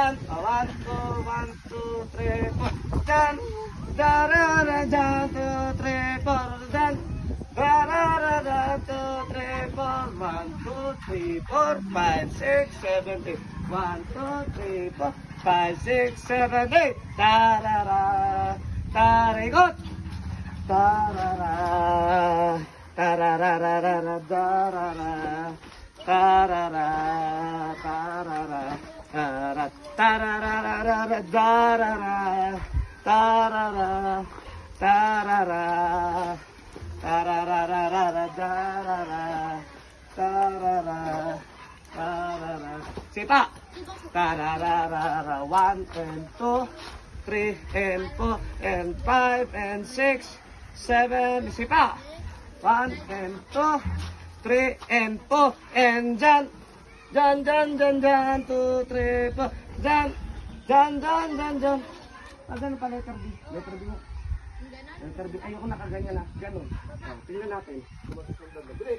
Dyan. 1, 2, 1, 2, 3, 4. Dyan. Darara, dyan. 2, 3, 4. Dyan. Darara, 2, 3, 4. 1, 2, 3, 4, 5, 6, 7, 8. 1, 2, 3, 4, 5, 6, 7, 8. Darara. Tarikot. Tarara. Tararararara. Darara. Tarara. Tarara. Tarara. Tararararara. Darara. Tarara. Tarara. Tararararara. Darara. Tarara. Tarara. Sipa. Tarararara. 1 and 2, 3 and 4 and 5 and 6, 7. Sipa. 1 and 2, 3 and 4 and dyan. Dyan, dyan, dyan, dyan. 2, 3, 4. Dyan. Dyan, dyan, dyan, dyan. Ano pa letter B? Letter B mo. Letter B. Ayoko nakaganyan na. Ganon. Tingnan natin. Dali.